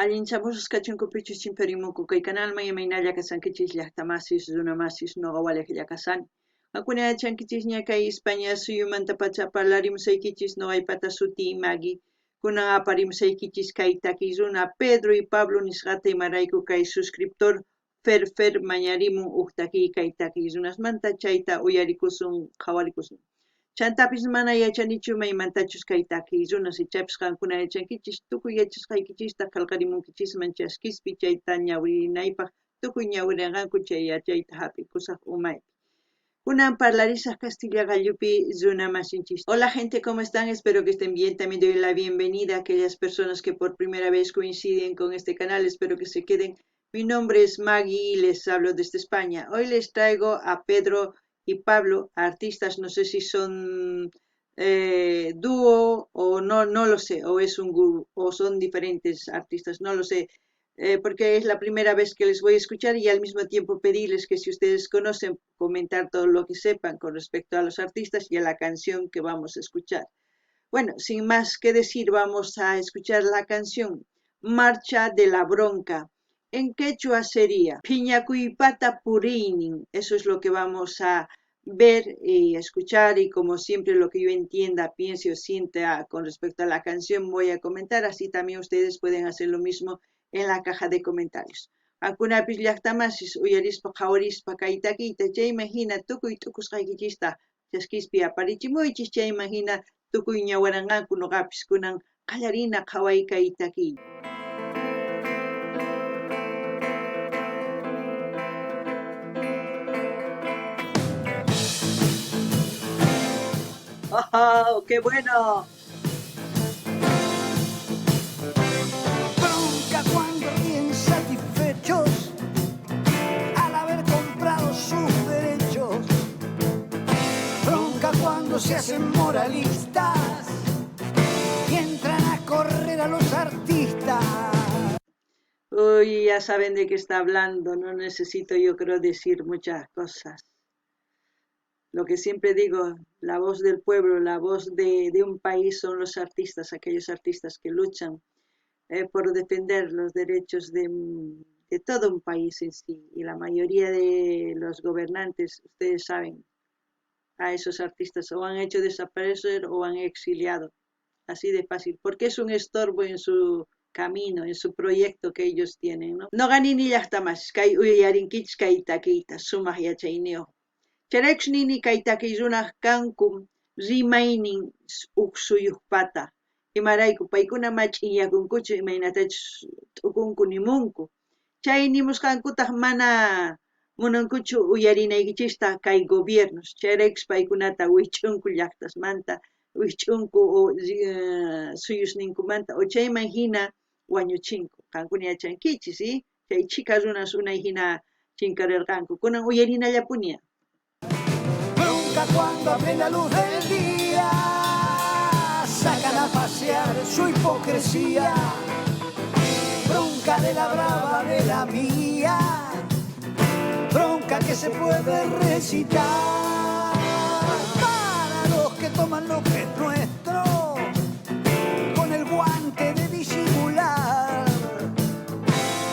Allinchamusus kachunkupichus chimparimunku kay kanalman imaynalla kasankichis llaqtamasis runamasis noqa waliqlla kasani. Hakuna yachankichis ña kay España suyumanta pacha parlarimusaykichis noqaypata suti Maggie kunan aparimusaykichis kay takiy runa Pedro y Pablo nisqata imarayku kay suscriptor Fer mañarimun takiy kay takiy runasmanta chayta uyarikusun qhawarikusun. Chantapis mana yachanichu maymantachus kay takiy runas ichapis qankuna yachankichis tukuy yachasqaykichista qallqarimunkichisman chaskispi chayta ñawirinaypaq tukuy ñawirinqanku chay yachayta hapikusaq umaypi. Kunan parlarisaq Castilla gallupi runa masinchis. Hola gente, ¿cómo están? Espero que estén bien. También doy la bienvenida a aquellas personas que por primera vez coinciden con este canal. Espero que se queden. Mi nombre es Maggie y les hablo desde España. Hoy les traigo a Pedro y Pablo, artistas, no sé si son dúo o no lo sé, o es un gurú, o son diferentes artistas, no lo sé, porque es la primera vez que les voy a escuchar y al mismo tiempo pedirles que si ustedes conocen, comentar todo lo que sepan con respecto a los artistas y a la canción que vamos a escuchar. Bueno, sin más que decir, vamos a escuchar la canción Marcha de la Bronca. En quechua sería Piñacuipata Purinin. Eso es lo que vamos a ver y escuchar, y como siempre lo que yo entienda, piense o sienta con respecto a la canción voy a comentar, así también ustedes pueden hacer lo mismo en la caja de comentarios. Akunapis llaqtamasis uyarispa qhawarispa kaytakiyta chay imagina tukuy tukusqaykichista chaskispi aparichimuychis chay imagina tukuy ñawaranqanku nuqapis kunan qallarina qhaway kay takiy. ¡Oh, qué bueno! Bronca cuando ríen satisfechos al haber comprado sus derechos. Bronca cuando se hacen moralistas y entran a correr a los artistas. Uy, ya saben de qué está hablando, no necesito yo creo decir muchas cosas. Lo que siempre digo, la voz del pueblo, la voz de un país son los artistas, aquellos artistas que luchan por defender los derechos de todo un país en sí. Y la mayoría de los gobernantes, ustedes saben, a esos artistas o han hecho desaparecer o han exiliado. Así de fácil, porque es un estorbo en su camino, en su proyecto que ellos tienen, ¿no? No ganini llaqtamas, kay uyarinkichis kay takiyta, sumaq yachayniyuq. Chayraykus nini kay takiy runaq kankum rimaynin huk suyuqpata. Imarayku paykuna mach'iyakunkuchu imaynatachus t'ukunku nimunku. Chay nimusqankutaq mana munankuchu uyarinaykichista kay gobiernos. Chayraykus paykunata wich'unku llaqtasmanta, wich'unku suyusninkumanta o chayman hina wañuchinku. Qankuna yachankichis, ¿sí? Chay chika runas unay hina chinkarirqanku. Kunan uyarinallapuña. Bronca cuando a plena luz del día sacan a pasear su hipocresía. Bronca de la brava, de la mía. Bronca que se puede recitar para los que toman lo que es nuestro con el guante de disimular,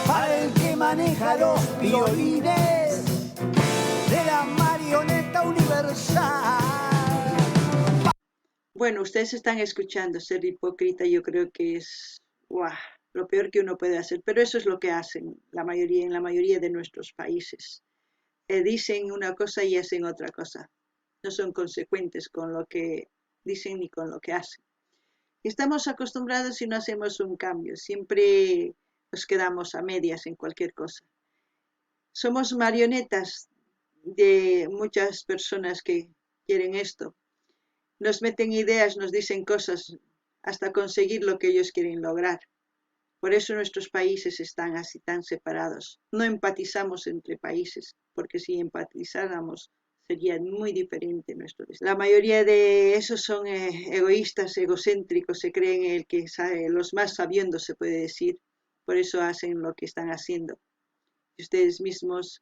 para el que maneja los violines de la marioneta universal. Bueno, ustedes están escuchando, ser hipócrita yo creo que es lo peor que uno puede hacer, pero eso es lo que hacen en la mayoría de nuestros países. Dicen una cosa y hacen otra cosa. No son consecuentes con lo que dicen ni con lo que hacen. Estamos acostumbrados y no hacemos un cambio. Siempre nos quedamos a medias en cualquier cosa. Somos marionetas de muchas personas que quieren esto. Nos meten ideas, nos dicen cosas hasta conseguir lo que ellos quieren lograr. Por eso nuestros países están así tan separados. No empatizamos entre países, porque si empatizáramos sería muy diferente nuestro destino. La mayoría de esos son egoístas, egocéntricos, se creen el que sabe, los más sabiendos se puede decir. Por eso hacen lo que están haciendo. Y ustedes mismos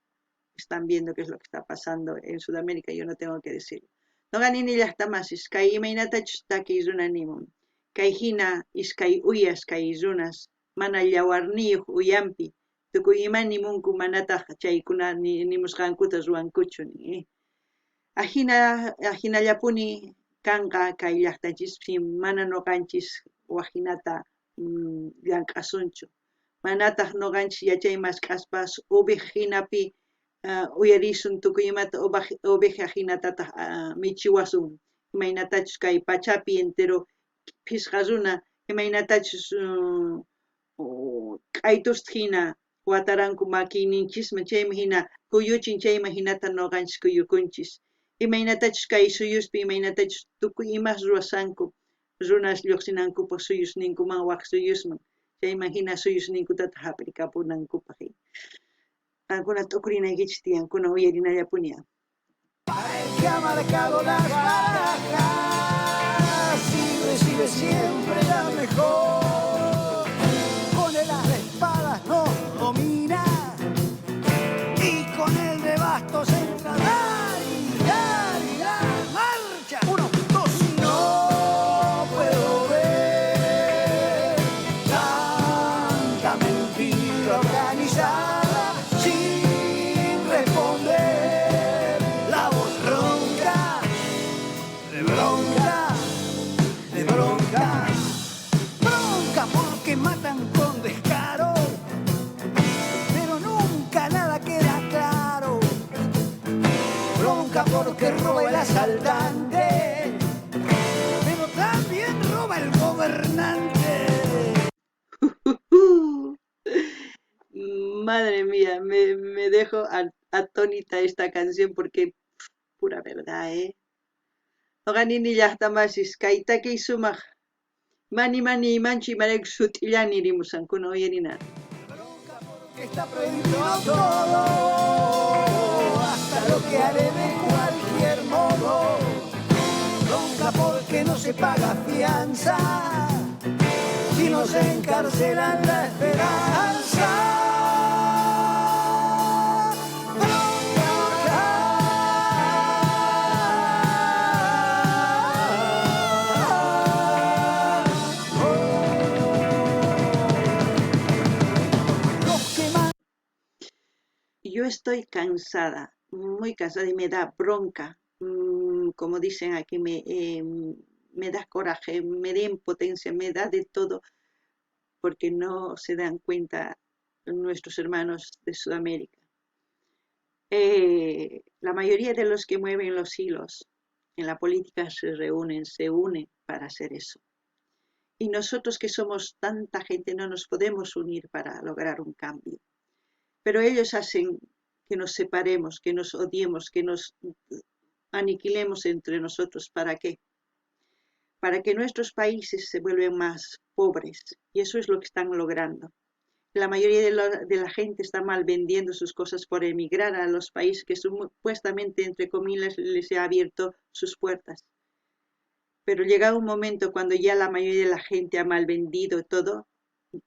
están viendo qué es lo que está pasando en Sudamérica, yo no tengo que decirlo. No ganini llaqtamasis, kay imaynatachus takiy runa nimun. Kay hina iskay uyas kay runas mana yawarniyuq uyampi tukuy ima nimunku manataq chaykuna nimusqankuta ruwankuchu ni. Ahinallapuni kanqa kay llaqtanchikpi mana nuqanchis waqinata llank'asunchu. Manataq nuqanchis yachay mask'aspas ubiq hinapi uyarisun tukuy imata ubiqa hinatataq michiwasun imaynatachus kay pachapi entero phisqa runa imaynatachus q'aytusta hina wataranku makiyniychisman chaymi hina kuyuchin chayman hinata nuqanchis kuyukunchis imaynatachus kay suyuspi imaynatachus tukuy imas ruwasanku runas lluqsinankupaq suyusninkuman waq suyusman chayman hina suyusninkutataq hap'irikapunankupaq qankuna t'ukurinaykichis tiyankuna uyarinallapuni. Para el que ha marcado las barajas y recibe siempre la mejor. Con el as de espadas nos domina y con el de bastos entra dar y dar y dar. Marcha, 1, 2, no puedo ver tanta mentira organizada sin responder. La voz ronca, de bronca, de bronca, bronca porque matan con descaro, pero nunca nada queda claro. Bronca porque roba el asaltante, pero también roba el gobernante. Madre mía, me dejo atónita esta canción porque pura verdad, Noqanini llaqtamasis kay takiy sumaq mani imanchu imarayku sut'illani rimusankuna uyarina. Bronca porque está prohibido todo, hasta lo que haré de cualquier modo. Bronca porque no se paga fianza, si nos encarcelan la esperanza. Yo estoy cansada, muy cansada y me da bronca, como dicen aquí, me da coraje, me da impotencia, me da de todo, porque no se dan cuenta nuestros hermanos de Sudamérica. La mayoría de los que mueven los hilos en la política se unen para hacer eso. Y nosotros que somos tanta gente no nos podemos unir para lograr un cambio. Pero ellos hacen que nos separemos, que nos odiemos, que nos aniquilemos entre nosotros. ¿Para qué? Para que nuestros países se vuelvan más pobres. Y eso es lo que están logrando. La mayoría de la gente está mal vendiendo sus cosas por emigrar a los países que supuestamente, entre comillas, les ha abierto sus puertas. Pero llega un momento cuando ya la mayoría de la gente ha mal vendido todo,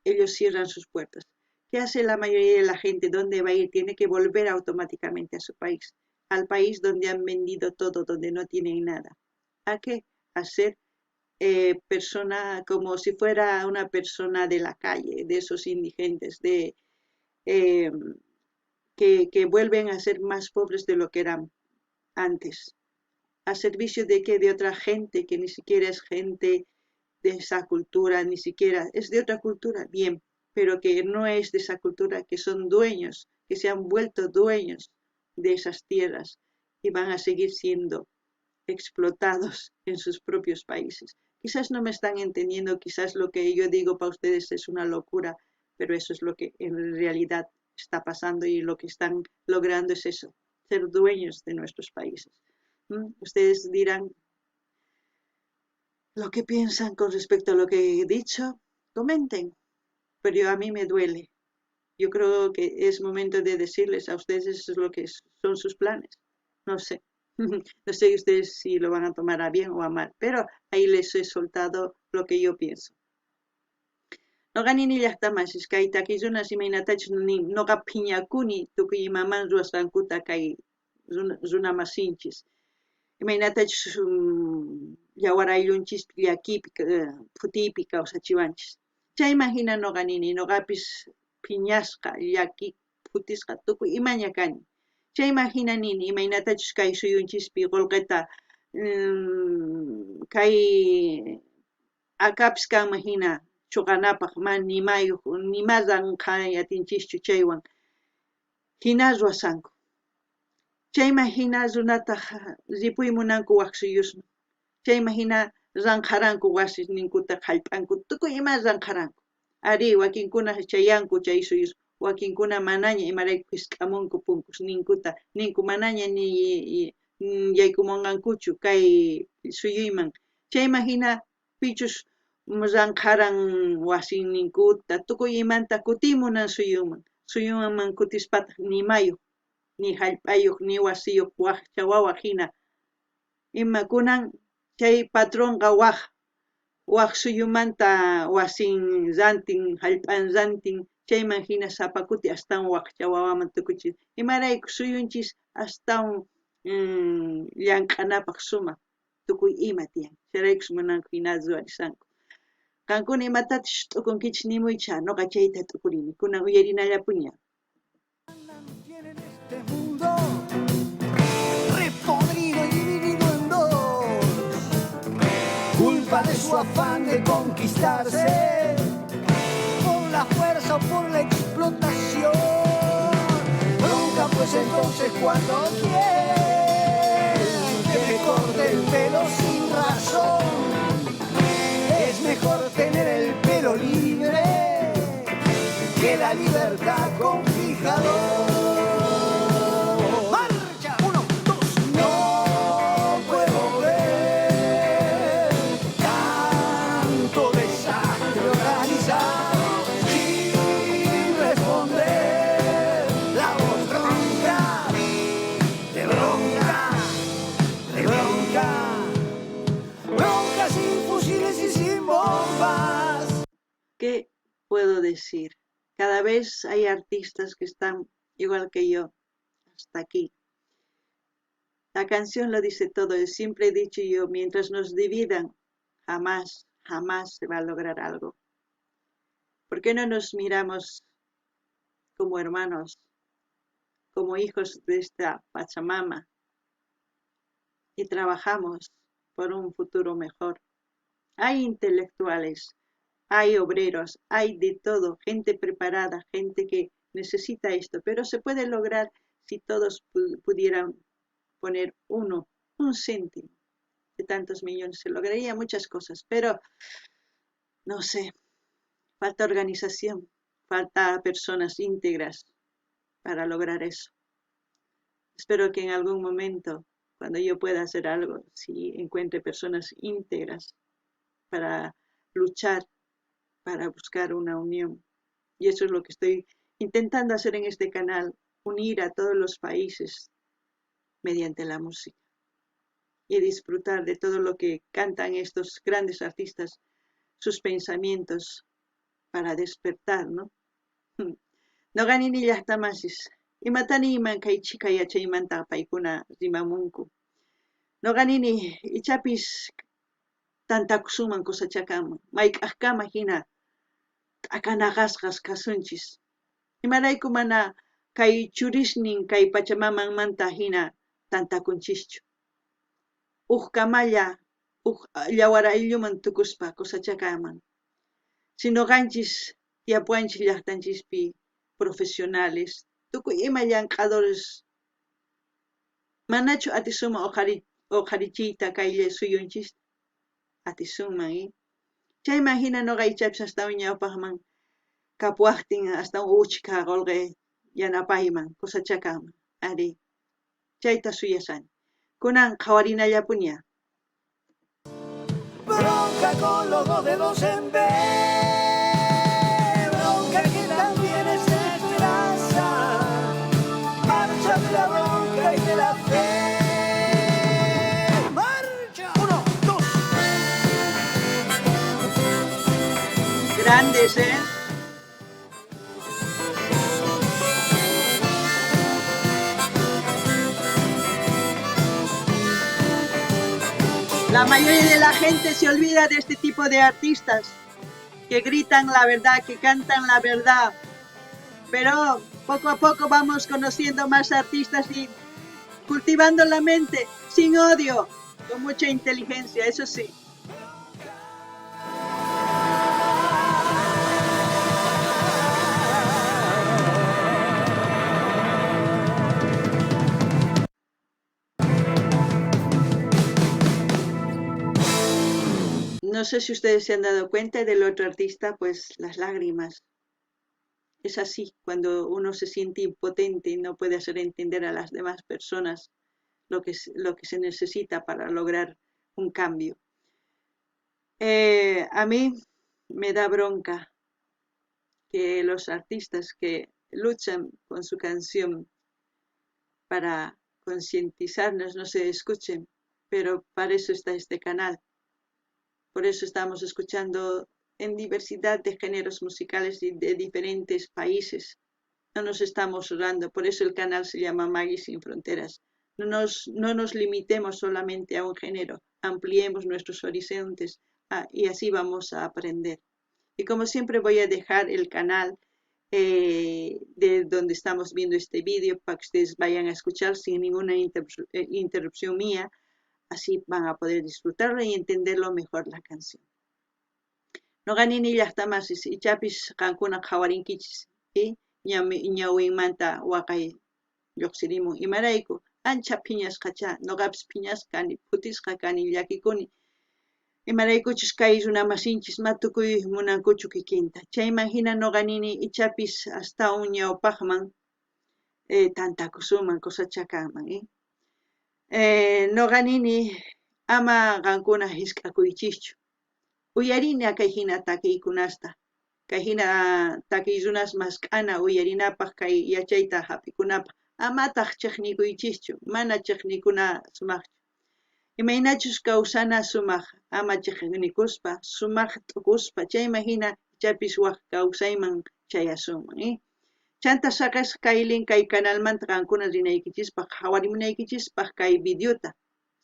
ellos cierran sus puertas. ¿Qué hace la mayoría de la gente? ¿Dónde va a ir? Tiene que volver automáticamente a su país, al país donde han vendido todo, donde no tienen nada. ¿A qué? A ser persona como si fuera una persona de la calle, de esos indigentes, que vuelven a ser más pobres de lo que eran antes. ¿A servicio de qué? De otra gente que ni siquiera es gente de esa cultura, ni siquiera es de otra cultura, bien, pero que no es de esa cultura, que son dueños, que se han vuelto dueños de esas tierras y van a seguir siendo explotados en sus propios países. Quizás no me están entendiendo, quizás lo que yo digo para ustedes es una locura, pero eso es lo que en realidad está pasando y lo que están logrando es eso, ser dueños de nuestros países. Ustedes dirán lo que piensan con respecto a lo que he dicho, comenten, pero a mí me duele. Yo creo que es momento de decirles a ustedes eso es lo que son sus planes. No sé. No sé ustedes si lo van a tomar a bien o a mal, pero ahí les he soltado lo que yo pienso. Noqanini llaqtamasis kay takirunas imaynatachus noqa phiñakuni tukuy imaman ruwasqankuta kay runamasinchis. Imaynatachus yawar ayllunchis llakipi, futiypi kawsachiwanchis. Chayman hina noqa nini noqapis phiñasqa llaki phutisqa tukuy imaña kani. Chayman hina nini imaynatachus kay suyunchispi qullqita kay akapis kanman hina chuqanapaq man nimayuq nimadan qay atinchikchu chaywan hina ruwasanku. Chayman hina runataq ripuy munanku waq suyusman. Chayman hina ranqaranku wasisninkuta qhallp'anku tukuy ima ranqaranku. Ari wakinkuna chayanku chay suyus, wakinkuna manaña imarayku hisk'amunku punkusninkuta ninku manaña ni yaykumunqankuchu kay suyuyman. Chayman hina pichus ranqaran wasinninkuta tukuy imanta kutimunan suyunman. Suyunman kutispataq nimayuq, ni hallp'ayuq, ni wasiyuq waqcha wawa hina ima kunan chay patronqa waq suyumanta wasin rantin, hallp'an rantin, chayman hina sapa kuti astawan waqcha wawaman tukuchin. Imarayku suyunchis astawan llamk'anapaq sumaq tukuy ima tiyan. Chayraykus munanku hina ruwarisanku. Qankuna imatachus t'ukunkichis nimuycha, noqa chayta t'ukurini, kunan uyarinallapuña. Tienen este mundo repodrido y dividido en dos, culpa de su afán de conquistarse por la fuerza o por la explotación. Bronca pues entonces cuando quieren que me corte el pelo sin razón. Es mejor tener el pelo libre que la libertad con fijador. ¡Marcha! 1, 2. No puedo ver tanto desastre organizado sin responder. La voz bronca, de bronca, de bronca, bronca sin fusiles y sin bombas. ¿Qué puedo decir? Cada vez hay artistas que están igual que yo, hasta aquí. La canción lo dice todo. Yo siempre he dicho yo, mientras nos dividan, jamás, jamás se va a lograr algo. ¿Por qué no nos miramos como hermanos, como hijos de esta Pachamama y trabajamos por un futuro mejor? Hay intelectuales, hay obreros, hay de todo, gente preparada, gente que necesita esto, pero se puede lograr si todos pudieran poner un céntimo de tantos millones. Se lograría muchas cosas, pero no sé, falta organización, falta personas íntegras para lograr eso. Espero que en algún momento, cuando yo pueda hacer algo, si encuentre personas íntegras para luchar, para buscar una unión. Y eso es lo que estoy intentando hacer en este canal, unir a todos los países mediante la música y disfrutar de todo lo que cantan estos grandes artistas, sus pensamientos para despertar, ¿no? No ganini llaqtamasis, imatani iman kay chika yachaymanta paykuna rimamunku. No ganini ichapis tantakusuman kusachakaman, mayk'aqkama hina akanaqasqas kasunchis. Imarayku mana kay churishnin kay Pachamamanmanta hina tantakunchischu. Kamalla, llawar aylluman tukuspa kusachakaman. Sino ganchis tiapuanchis llaqtanchispi profesionales, tukuy ima llanqadores manachu atisuma oqarichiyta kay suyunchis atisuman. Chayman hina noqa ichapis hasta ñawpaqman kapuaqtin hasta uchka qolqe yanapayman kusachakaman. Ari, chayta suyasani. Kunan qhawarinallapuña. Bronca con los dos dedos en B, bronca que también es esperanza, marcha de la bronca y de la fe. Marcha. 1, 2. Grandes, ¿eh? La mayoría de la gente se olvida de este tipo de artistas. que gritan la verdad, que cantan la verdad. Pero poco a poco vamos conociendo más artistas y cultivando la mente, sin odio, con mucha inteligencia, eso sí. No sé si ustedes se han dado cuenta del otro artista, pues las lágrimas. Es así, cuando uno se siente impotente y no puede hacer entender a las demás personas lo que se necesita para lograr un cambio. A mí me da bronca que los artistas que luchan con su canción para concientizarnos no se escuchen, pero para eso está este canal. Por eso estamos escuchando en diversidad de géneros musicales de diferentes países. No nos estamos cerrando, por eso el canal se llama Maggie Sin Fronteras. No nos limitemos solamente a un género, ampliemos nuestros horizontes y así vamos a aprender. Y como siempre voy a dejar el canal de donde estamos viendo este vídeo para que ustedes vayan a escuchar sin ninguna interrupción mía, así van a poder disfrutarlo y entenderlo mejor la canción. No ganini llaqtamasis ichapis qankuna qhawarinkichis ñawinmanta waqay lluqsirimun imarayku ancha phiñasqacha nuqapis phiñasqani phutisqa kani llakikuni imaraykuchus kay runamasinchis matukuy munankuchu kikinta chayman hina nuqa nini ichapis astawan ñawpaqman tantakusuman cosachakanman nuqa nini ama qankuna hisk'akuychischu uyarini kay hina takiykunasta kay hina takiy runas mask'ana uyarinapaq kay yachayta hapikunapaq amataq chiqnikuychischu mana chiqnikuna sumaqchu imaynachus kawsana sumaq ama chiqnikuspa sumaq t'ukuspa chayman hina ichapis waq kawsayman chayasunman chanta saqas kaylin kay canalmanta qankuna rinaykichispaq qhawarimunaykichispaq kay videota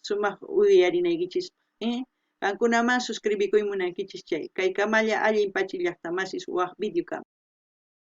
sumaq uyarinaykichispaq qankunaman suscribikuymunaykichis chay kay kamalla allin pachi llaqtamasis waq video kama